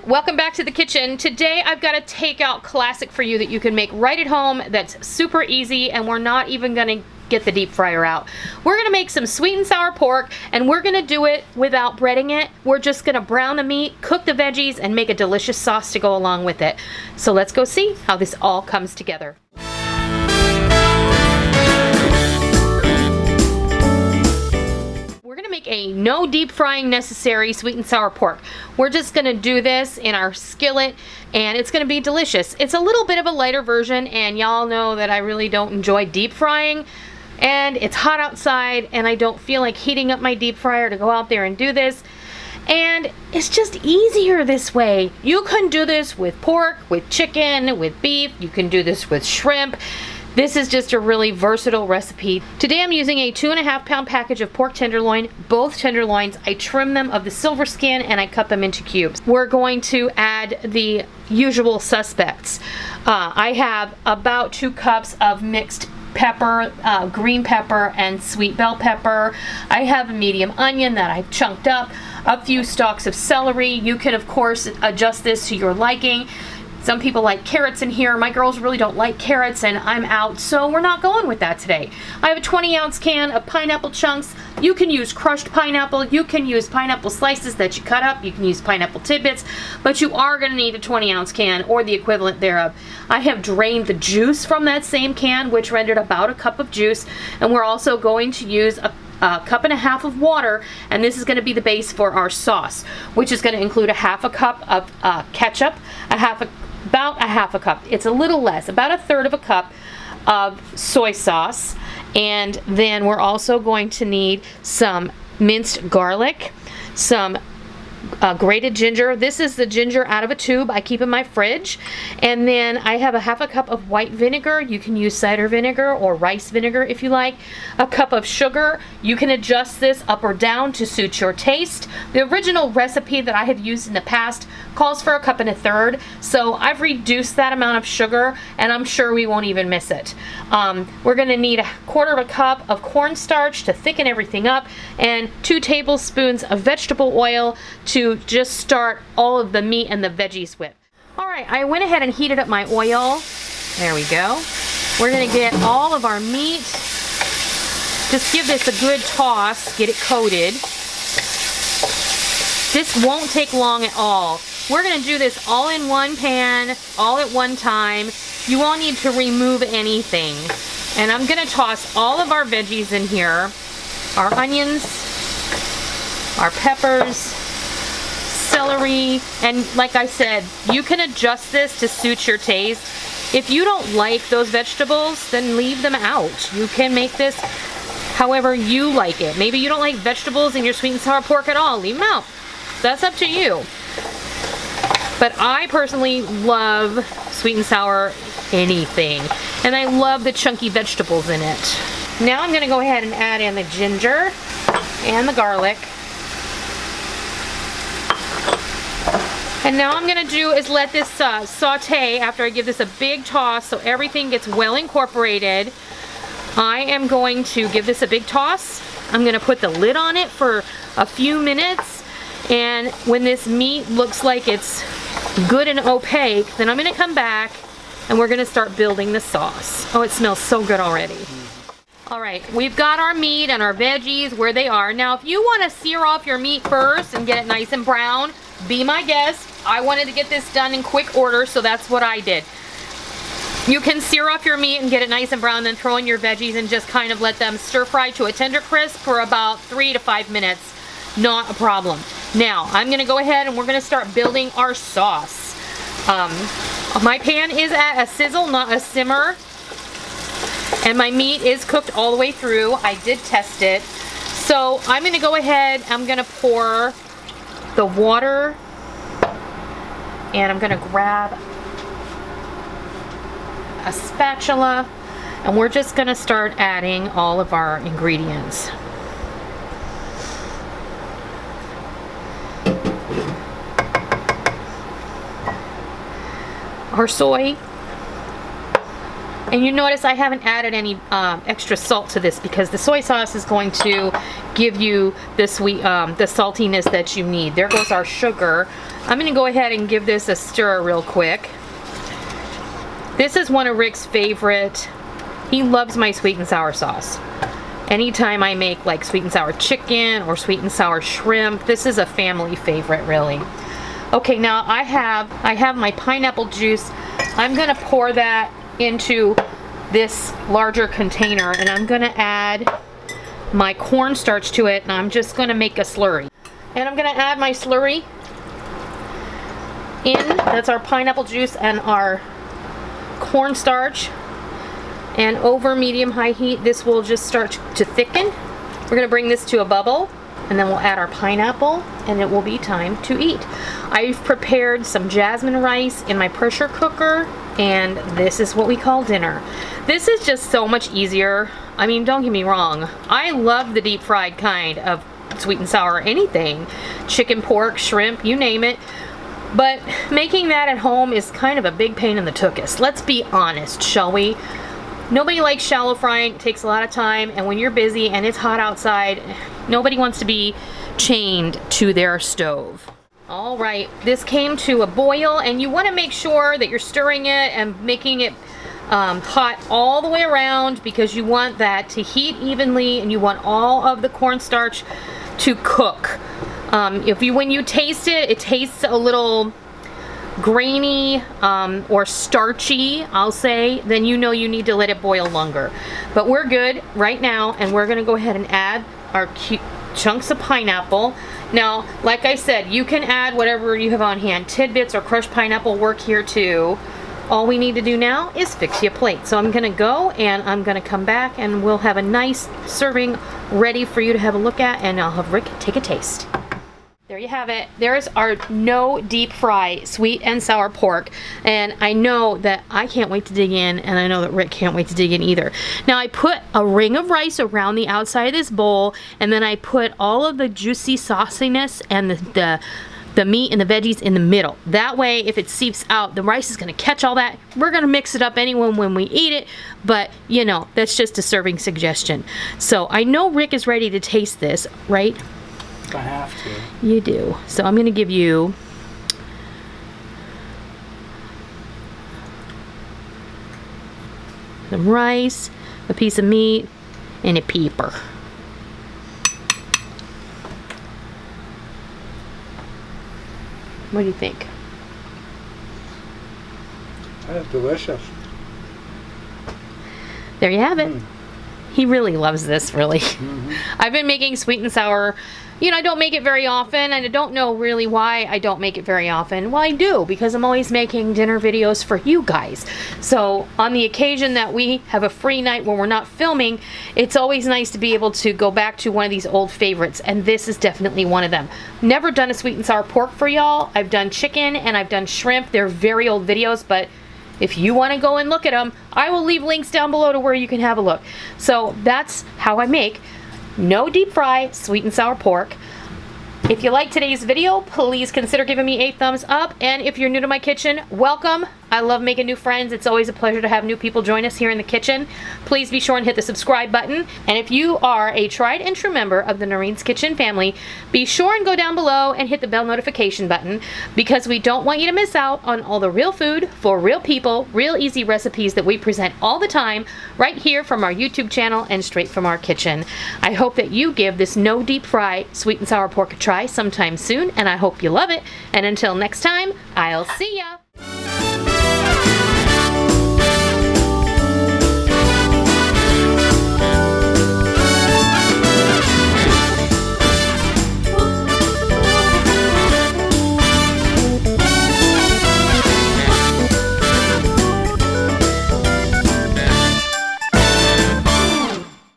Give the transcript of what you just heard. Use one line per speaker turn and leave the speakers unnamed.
welcome back to the kitchen. Today I've got a takeout classic for you that you can make right at home that's super easy, and we're not even gonna get the deep fryer out. We're gonna make some sweet and sour pork, and we're gonna do it without breading it. We're just gonna brown the meat, cook the veggies, and make a delicious sauce to go along with it. So let's go see how this all comes together. We're gonna make a no deep frying necessary sweet and sour pork. We're just gonna do this in our skillet, and it's gonna be delicious. It's a little bit of a lighter version, and y'all know that I really don't enjoy deep frying, and it's hot outside, and I don't feel like heating up my deep fryer to go out there and do this. And it's just easier this way. You can do this with pork, with chicken, with beef. You can do this with shrimp. This is just a really versatile recipe. Today I'm using a 2.5 pound package of pork tenderloin. Both tenderloins, I trim them of the silver skin and I cut them into cubes. We're going to add the usual suspects. I have about 2 cups of mixed pepper, green pepper, and sweet bell pepper. I have a medium onion that I've chunked up, a few stalks of celery. You can of course adjust this to your liking. Some people like carrots in here. My girls really don't like carrots, and I'm out, so we're not going with that today. I have a 20-ounce can of pineapple chunks. You can use crushed pineapple. You can use pineapple slices that you cut up. You can use pineapple tidbits, but you are going to need a 20-ounce can or the equivalent thereof. I have drained the juice from that same can, which rendered about a cup of juice, and we're also going to use a 1.5 cups of water, and this is going to be the base for our sauce, which is going to include a 1/2 cup of ketchup, about a 1/2 cup. It's a little less, about 1/3 cup of soy sauce, and then we're also going to need some minced garlic, some grated ginger. This is the ginger out of a tube I keep in my fridge. And then I have a 1/2 cup of white vinegar. You can use cider vinegar or rice vinegar if you like. A cup of sugar. You can adjust this up or down to suit your taste. The original recipe that I had used in the past calls for 1.25 cups, so I've reduced that amount of sugar, and I'm sure we won't even miss it. We're going to need a 1/4 cup of cornstarch to thicken everything up, and 2 tablespoons of vegetable oil to just start all of the meat and the veggies with. Alright, I went ahead and heated up my oil. There we go. We're going to get all of our meat. Just give this a good toss, get it coated. This won't take long at all. We're going to do this all in one pan, all at one time. You won't need to remove anything. And I'm going to toss all of our veggies in here. Our onions, our peppers, celery, and like I said, you can adjust this to suit your taste. If you don't like those vegetables, then leave them out. You can make this however you like it. Maybe you don't like vegetables in your sweet and sour pork at all. Leave them out. That's up to you. But I personally love sweet and sour anything, and I love the chunky vegetables in it. Now I'm going to go ahead and add in the ginger and the garlic. And now I'm going to do is let this saute after I give this a big toss so everything gets well incorporated. I am going to give this a big toss. I'm going to put the lid on it for a few minutes, and when this meat looks like it's good and opaque, then I'm going to come back and we're going to start building the sauce. Oh, it smells so good already. Alright, we've got our meat and our veggies where they are. Now if you want to sear off your meat first and get it nice and brown, be my guest. I wanted to get this done in quick order, so that's what I did. You can sear off your meat and get it nice and brown, then throw in your veggies and just kind of let them stir fry to a tender crisp for about 3 to 5 minutes. Not a problem. Now, I'm going to go ahead and we're going to start building our sauce. My pan is at a sizzle, not a simmer. And my meat is cooked all the way through. I did test it. So I'm going to go ahead, I'm going to pour the water, and I'm going to grab a spatula, and we're just going to start adding all of our ingredients. Our soy, and you notice I haven't added any extra salt to this because the soy sauce is going to give you the sweet, the saltiness that you need. There goes our sugar. I'm gonna go ahead and give this a stir real quick. This is one of Rick's favorite. He loves my sweet and sour sauce. Anytime I make like sweet and sour chicken or sweet and sour shrimp, this is a family favorite, really. Okay, now I have my pineapple juice. I'm gonna pour that into this larger container, and I'm gonna add my cornstarch to it, and I'm just gonna make a slurry. And I'm gonna add my slurry in. That's our pineapple juice and our cornstarch. And over medium-high heat, this will just start to thicken. We're gonna bring this to a bubble, and then we'll add our pineapple, and it will be time to eat. I've prepared some jasmine rice in my pressure cooker, and this is what we call dinner. This is just so much easier. I mean, don't get me wrong. I love the deep fried kind of sweet and sour anything. Chicken, pork, shrimp, you name it. But making that at home is kind of a big pain in the tuchus. Let's be honest, shall we? Nobody likes shallow frying. It takes a lot of time, and when you're busy and it's hot outside, nobody wants to be chained to their stove. All right, this came to a boil, and you want to make sure that you're stirring it and making it hot all the way around, because you want that to heat evenly, and you want all of the cornstarch to cook. When you taste it, it tastes a little grainy or starchy, I'll say, then you know you need to let it boil longer. But we're good right now, and we're gonna go ahead and add our chunks of pineapple. Now, like I said, you can add whatever you have on hand. Tidbits or crushed pineapple work here too. All we need to do now is fix you a plate. So I'm gonna go, and I'm gonna come back, and we'll have a nice serving ready for you to have a look at, and I'll have Rick take a taste. There you have it. There's our no deep fry sweet and sour pork. And I know that I can't wait to dig in, and I know that Rick can't wait to dig in either. Now I put a ring of rice around the outside of this bowl, and then I put all of the juicy sauciness and the meat and the veggies in the middle. That way, if it seeps out, the rice is gonna catch all that. We're gonna mix it up anyway when we eat it, but you know, that's just a serving suggestion. So I know Rick is ready to taste this, right?
I have to.
You do. So I'm going to give you some rice, a piece of meat, and a pepper. What do you think?
That's delicious.
There you have it. He really loves this, really. I've been making sweet and sour. You know, I don't make it very often, and I don't know really why I don't make it very often. Well, I do, because I'm always making dinner videos for you guys. So on the occasion that we have a free night when we're not filming, it's always nice to be able to go back to one of these old favorites, and this is definitely one of them. Never done a sweet and sour pork for y'all. I've done chicken and I've done shrimp. They're very old videos, but if you want to go and look at them, I will leave links down below to where you can have a look. So that's how I make no deep fry sweet and sour pork. If you like today's video, please consider giving me a thumbs up. And if you're new to my kitchen, welcome. I love making new friends. It's always a pleasure to have new people join us here in the kitchen. Please be sure and hit the subscribe button. And if you are a tried and true member of the Noreen's Kitchen family, be sure and go down below and hit the bell notification button, because we don't want you to miss out on all the real food for real people, real easy recipes that we present all the time right here from our YouTube channel and straight from our kitchen. I hope that you give this no deep fry sweet and sour pork a try sometime soon, and I hope you love it. And until next time, I'll see ya.